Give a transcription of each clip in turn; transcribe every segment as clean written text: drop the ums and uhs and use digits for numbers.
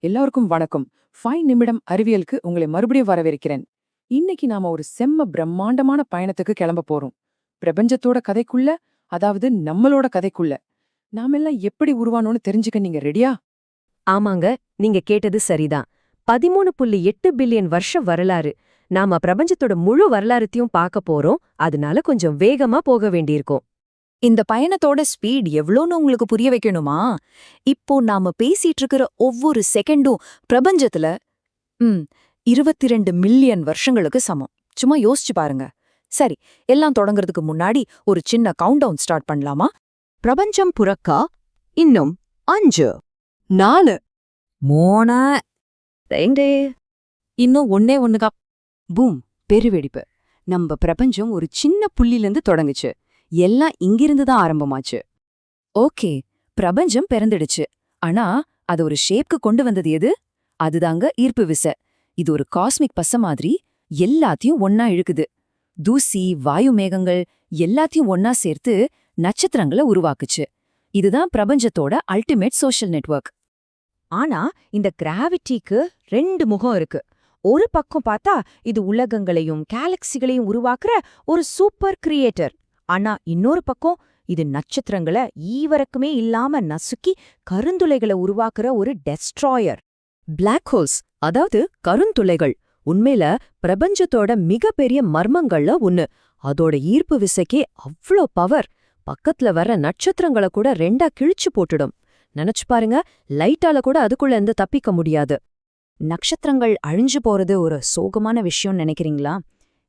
எல்லாருக்கும் வணக்கம். 5 நிமிடம் அறிவியலுக்கு உங்களை மறுபடியும் வரவேற்கிறேன். இன்னைக்கு நாம ஒரு செம்ம பிரம்மாண்டமான பயணத்துக்கு கிளம்ப போறோம். பிரபஞ்சத்தோட கதைக்குள்ள, அதாவது நம்மளோட கதைக்குள்ள. நாமெல்லாம் எப்படி உருவானோன்னு தெரிஞ்சுக்க நீங்க ரெடியா? ஆமாங்க, நீங்க கேட்டது சரிதான். 13.8 பில்லியன் வருஷ வரலாறு. நாம பிரபஞ்சத்தோட முழு வரலாறுத்தையும் பார்க்க போறோம். அதனால கொஞ்சம் வேகமா போக வேண்டியிருக்கும். இந்த பயணத்தோட ஸ்பீட் எவ்ளோன்னு உங்களுக்கு புரிய வைக்கணுமா? இப்போ நாம பேசிட்டு இருக்கிற ஒவ்வொரு செகண்டும் பிரபஞ்சத்துல 22 மில்லியன் வருஷங்களுக்கு சமம். சும்மா யோசிச்சு பாருங்க. சரி, எல்லாம் தொடங்குறதுக்கு முன்னாடி ஒரு சின்ன கவுண்டவுன் ஸ்டார்ட் பண்ணலாமா? பிரபஞ்சம் புறக்கா இன்னும் 5 4 3 2 இன்னும் ஒன்னேகா. பூம், பெருவெடிப்பு. நம்ம பிரபஞ்சம் ஒரு சின்ன புள்ளிலிருந்து தொடங்குச்சு. எல்லாம் இங்கிருந்து தான் ஆரம்பமாச்சு. ஓகே, பிரபஞ்சம் பிறந்துடுச்சு. ஆனா அது ஒரு ஷேப்க்கு கொண்டு வந்தது எது? அதுதாங்க ஈர்ப்பு விசை. இது ஒரு காஸ்மிக் பச மாதிரி எல்லாத்தையும் ஒன்னா இழுக்குது. தூசி, வாயு மேகங்கள் எல்லாத்தையும் ஒன்னா சேர்த்து நட்சத்திரங்களை உருவாக்குச்சு. இதுதான் பிரபஞ்சத்தோட அல்டிமேட் சோஷியல் நெட்வொர்க். ஆனா இந்த கிராவிட்டிக்கு 2 முகம் இருக்கு. ஒரு பக்கம் பார்த்தா இது உலகங்களையும் கேலக்சிகளையும் உருவாக்குற ஒரு சூப்பர் கிரியேட்டர். ஆனா இன்னொரு பக்கம் இது நட்சத்திரங்களை ஈவரக்குமே இல்லாம நசுக்கி கருந்துளைகளை உருவாக்குற ஒரு டெஸ்ட்ராயர். பிளாக் ஹோல்ஸ், அதாவது கருந்துளைகள், உண்மையில பிரபஞ்சத்தோட மிகப்பெரிய மர்மங்கள்ல ஒன்னு. அதோட ஈர்ப்பு விசைக்கே அவ்ளோ பவர். பக்கத்துல வர நட்சத்திரங்களை கூட 2ஆ கிழிச்சு போட்டுடும். நினைச்சு பாருங்க, லைட்டால கூட அதுக்குள்ள இருந்து தப்பிக்க முடியாது. நட்சத்திரங்கள் அழிஞ்சு போறது ஒரு சோகமான விஷயம் நினைக்கிறீங்களா?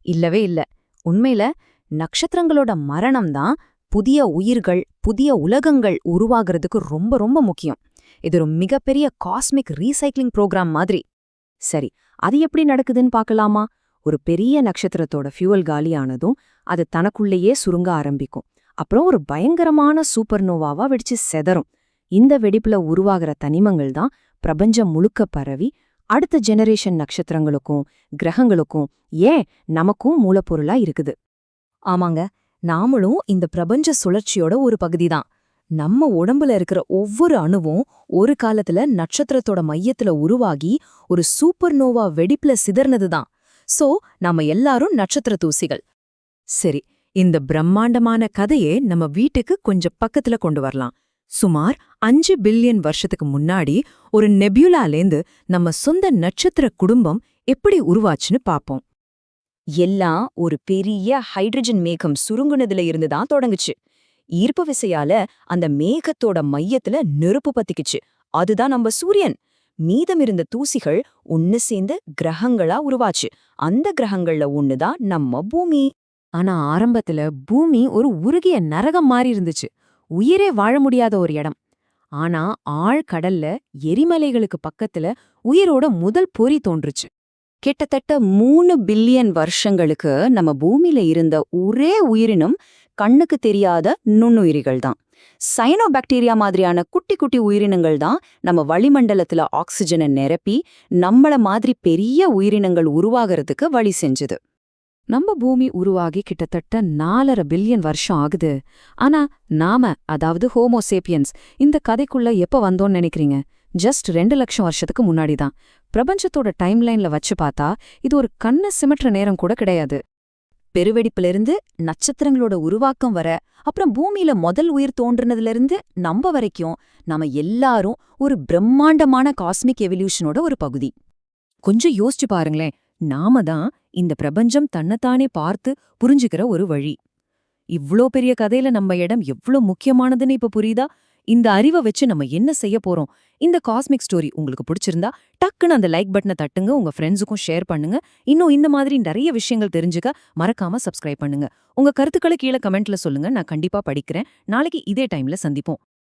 இல்லவே இல்ல. உண்மையில நட்சத்திரங்களோட மரணம் தான் புதிய உயிர்கள், புதிய உலகங்கள் உருவாகிறதுக்கு ரொம்ப ரொம்ப முக்கியம். இது ஒரு மிகப்பெரிய காஸ்மிக் ரீசைக்ளிங் ப்ரோக்ராம் மாதிரி. சரி, அது எப்படி நடக்குதுன்னு பார்க்கலாமா? ஒரு பெரிய நட்சத்திரத்தோட ஃபியூவல் காலியானதும் அது தனக்குள்ளேயே சுருங்க ஆரம்பிக்கும். அப்புறம் ஒரு பயங்கரமான சூப்பர்னோவாவா வெடிச்சு செதறும். இந்த வெடிப்புல உருவாகிற தனிமங்கள் தான் பிரபஞ்சம் முழுக்க பரவி அடுத்த ஜெனரேஷன் நட்சத்திரங்களுக்கும் கிரகங்களுக்கும், ஏன் நமக்கும் மூலப்பொருளா இருக்குது. ஆமாங்க, நாமளும் இந்த பிரபஞ்ச சுழற்சியோட ஒரு பகுதிதான். நம்ம உடம்புல இருக்கிற ஒவ்வொரு அணுவும் ஒரு காலத்துல நட்சத்திரத்தோட மையத்துல உருவாகி ஒரு சூப்பர்னோவா வெடிப்புல சிதறனதுதான். சோ நாம எல்லாரும் நட்சத்திர தூசிகள். சரி, இந்த பிரம்மாண்டமான கதையே நம்ம வீட்டுக்கு கொஞ்சம் பக்கத்துல கொண்டு வரலாம். சுமார் 5 பில்லியன் வருஷத்துக்கு முன்னாடி ஒரு நெபியூலாலேந்து நம்ம சொந்த நட்சத்திர குடும்பம் எப்படி உருவாச்சுன்னு பாப்போம். எல்லாம் ஒரு பெரிய ஹைட்ரஜன் மேகம் சுருங்குனதுல இருந்து தான் தொடங்குச்சு. ஈர்ப்பு விசையால அந்த மேகத்தோட மையத்துல நெருப்பு பத்திக்குச்சு. அதுதான் நம்ம சூரியன். மீதம் இருந்த தூசிகள் ஒன்னு சேர்ந்து கிரகங்களா உருவாச்சு. அந்த கிரகங்கள்ல ஒண்ணுதான் நம்ம பூமி. ஆனா ஆரம்பத்துல பூமி ஒரு உருகிய நரகம் மாதிரி இருந்துச்சு. உயிரே வாழ முடியாத ஒரு இடம். ஆனா ஆழ்கடல்ல எரிமலைகளுக்கு பக்கத்துல உயிரோட முதல் பொறி தோன்றுச்சு. கிட்டத்தட்ட 3 பில்லியன் வருஷங்களுக்கு நம்ம பூமியில இருந்த ஒரே உயிரினம் கண்ணுக்கு தெரியாத நுண்ணுயிரிகள் தான். சயனோபாக்டீரியா மாதிரியான குட்டி குட்டி உயிரினங்கள் தான் நம்ம வளிமண்டலத்துல ஆக்சிஜனை நிரப்பி நம்மள மாதிரி பெரிய உயிரினங்கள் உருவாகிறதுக்கு வழி செஞ்சுது. நம்ம பூமி உருவாகி கிட்டத்தட்ட 4.5 பில்லியன் வருஷம் ஆகுது. ஆனா நாம, அதாவது ஹோமோசேப்பியன்ஸ், இந்த கதைக்குள்ள எப்ப வந்தோம்னு நினைக்கிறீங்க? ஜஸ்ட் 2 லட்சம் வருஷத்துக்கு முன்னாடிதான். பிரபஞ்சத்தோட டைம்லைன்ல வச்சு பார்த்தா இது ஒரு கண்ண சிமிட்டுற நேரம் கூட கிடையாது. பெருவெடிப்பிலிருந்து நட்சத்திரங்களோட உருவாக்கம் வர, அப்புறம் பூமியில முதல் உயிர் தோன்றுனதுல நம்ம வரைக்கும் நாம எல்லாரும் ஒரு பிரம்மாண்டமான காஸ்மிக் எவல்யூஷனோட ஒரு பகுதி. கொஞ்சம் யோசிச்சு பாருங்களேன், நாம தான் இந்த பிரபஞ்சம் தன்னைத்தானே பார்த்து புரிஞ்சுக்கிற ஒரு வழி. இவ்ளோ பெரிய கதையில நம்ம இடம் எவ்ளோ முக்கியமானதுன்னு இப்ப புரியுதா? இந்த அறிவை வச்சு நம்ம என்ன செய்ய போறோம்? இந்த காஸ்மிக் ஸ்டோரி உங்களுக்கு பிடிச்சிருந்தா டக்குன்னு அந்த லைக் பட்டனை தட்டுங்க, உங்க ஃப்ரெண்ட்ஸுக்கும் ஷேர் பண்ணுங்க. இன்னும் இந்த மாதிரி நிறைய விஷயங்கள் தெரிஞ்சுக்க மறக்காம சப்ஸ்கிரைப் பண்ணுங்க. உங்க கருத்துக்களை கீழே கமெண்ட்ல சொல்லுங்க, நான் கண்டிப்பா படிக்கிறேன். நாளைக்கு இதே டைம்ல சந்திப்போம்.